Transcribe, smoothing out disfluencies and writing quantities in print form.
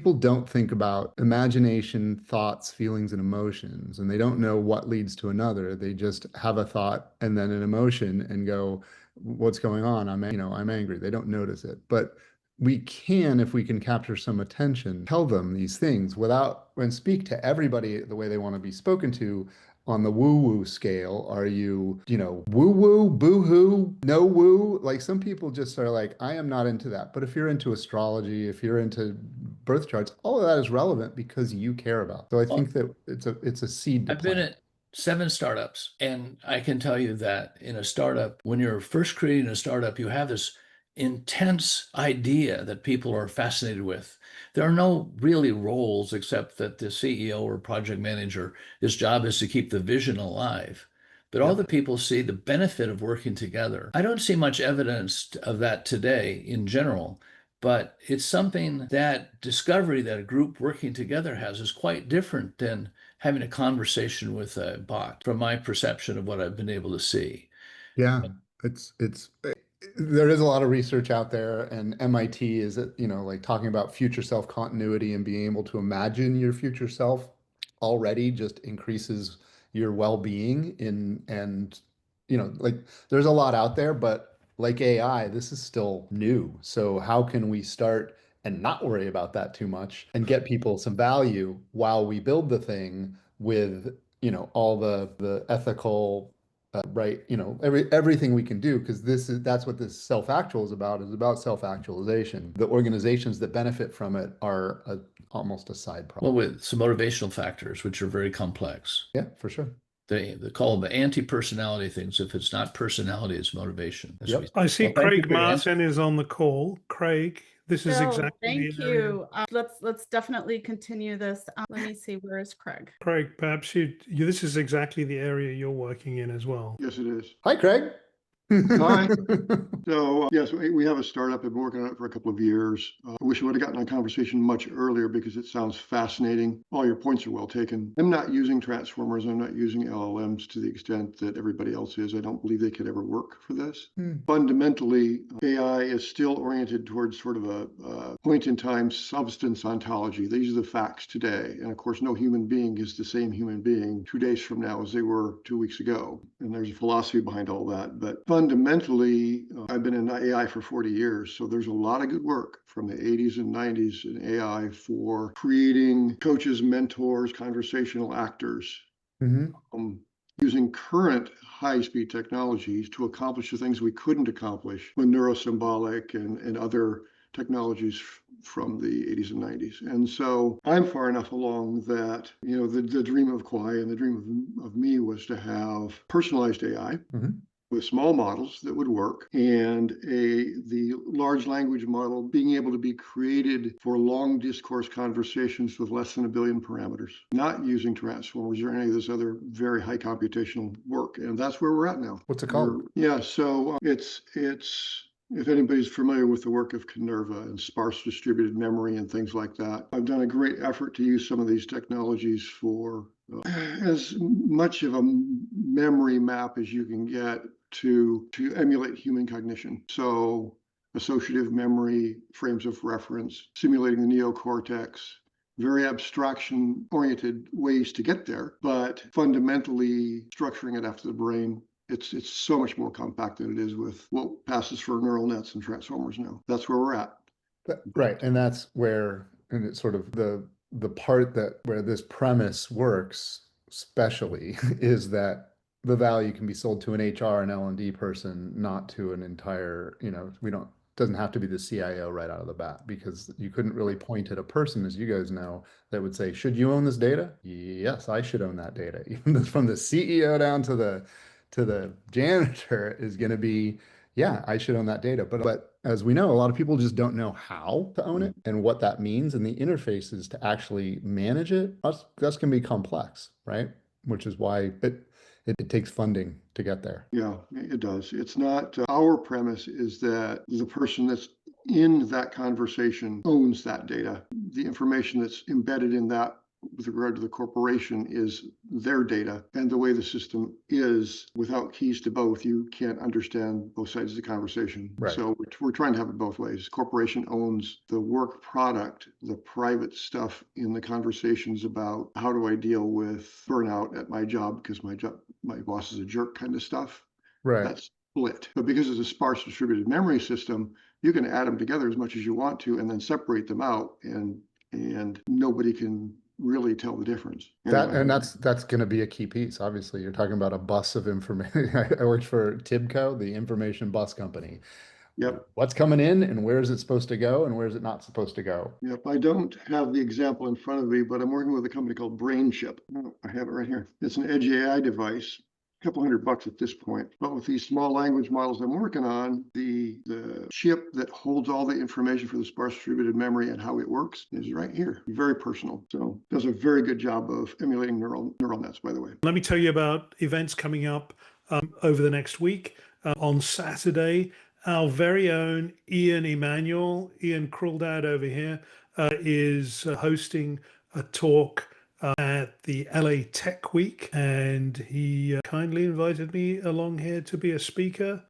people don't think about imagination, thoughts, feelings, and emotions, and they don't know what leads to another. They just have a thought and then an emotion and go, what's going on? I'm angry. They don't notice it. But we can, if we can capture some attention, tell them these things without and speak to everybody the way they want to be spoken to on the woo-woo scale. Are you, woo-woo, boo-hoo, no woo? Like some people just are like, I am not into that. But if you're into astrology, if you're into birth charts, all of that is relevant because you care about. So I Well, think that it's a seed to I've been plant. at 7 startups, and I can tell you that in a startup, when you're first creating a startup, you have this intense idea that people are fascinated with. There are no really roles except that the CEO or project manager, his job is to keep the vision alive. But all Yep. the people see the benefit of working together. I don't see much evidence of that today in general, but it's something that discovery that a group working together has is quite different than having a conversation with a bot, from my perception of what I've been able to see. Yeah, it's there is a lot of research out there, and MIT is, like talking about future self continuity and being able to imagine your future self already just increases your well-being in and like there's a lot out there, but like AI, this is still new. So how can we start and not worry about that too much and get people some value while we build the thing with, all the ethical right, everything we can do, because that's what this self-actual is about self-actualization. The organizations that benefit from it are almost a side Well, product. with some motivational factors, which are very complex. Yeah, for sure. They call them the anti-personality things. If it's not personality, it's motivation, as we Yep. say. I see Well, thank you Craig for your answer. Martin is on the call. Craig, this is Bill, exactly the thank area. you. Let's definitely continue this. Let me see, where is Craig? Craig, perhaps this is exactly the area you're working in as well. Yes, it is. Hi, Craig. Hi. So, yes, we have a startup. I've been working on it for a couple of years. I wish I would have gotten a conversation much earlier because it sounds fascinating. All your points are well taken. I'm not using transformers. I'm not using LLMs to the extent that everybody else is. I don't believe they could ever work for this. Fundamentally, AI is still oriented towards sort of a point-in-time substance ontology. These are the facts today. And of course, no human being is the same human being 2 days from now as they were 2 weeks ago. And there's a philosophy behind all that. But fundamentally, I've been in AI for 40 years, so there's a lot of good work from the 80s and 90s in AI for creating coaches, mentors, conversational actors, using current high-speed technologies to accomplish the things we couldn't accomplish with neurosymbolic and other technologies from the 80s and 90s. And so I'm far enough along that, the dream of Kwaai and the dream of me was to have personalized AI with small models that would work, and the large language model being able to be created for long discourse conversations with less than 1 billion parameters, not using transformers or any of this other very high computational work. And that's where we're at now. What's it called? So it's if anybody's familiar with the work of Minerva and sparse distributed memory and things like that, I've done a great effort to use some of these technologies for as much of a memory map as you can get to emulate human cognition. So associative memory, frames of reference, simulating the neocortex, very abstraction oriented ways to get there, but fundamentally structuring it after the brain. It's so much more compact than it is with what passes for neural nets and transformers now. That's where we're at. Right. And that's where, and it's sort of the part that where this premise works, especially, is that the value can be sold to an HR and L&D person, not to an entire, doesn't have to be the CIO right out of the bat, because you couldn't really point at a person, as you guys know, that would say, should you own this data? Yes, I should own that data. Even from the CEO down to the janitor is going to be, yeah, I should own that data. But as we know, a lot of people just don't know how to own it and what that means. And the interfaces to actually manage it, that's going to be complex, right? Which is why it takes funding to get there. Yeah, it does. It's not, our premise is that the person that's in that conversation owns that data. The information that's embedded in that with regard to the corporation is their data, and the way the system is, without keys to both, you can't understand both sides of the conversation. Right. So we're trying to have it both ways. Corporation owns the work product, the private stuff in the conversations about how do I deal with burnout at my job because my boss is a jerk kind of stuff. Right. That's split. But because it's a sparse distributed memory system, you can add them together as much as you want to and then separate them out, and nobody can really tell the difference. That's going to be a key piece. Obviously, you're talking about a bus of information. I worked for Tibco, the information bus company. Yep. What's coming in and where is it supposed to go and where is it not supposed to go? Yep. I don't have the example in front of me, but I'm working with a company called BrainChip. Oh, I have it right here. It's an edge AI device. Couple $100 at this point. But with these small language models I'm working on, the chip that holds all the information for the sparse distributed memory and how it works is right here. Very personal. So does a very good job of emulating neural nets, by the way. Let me tell you about events coming up over the next week. On Saturday, our very own Ian Krildad over here, is hosting a talk at the LA Tech Week, and he kindly invited me along here to be a speaker.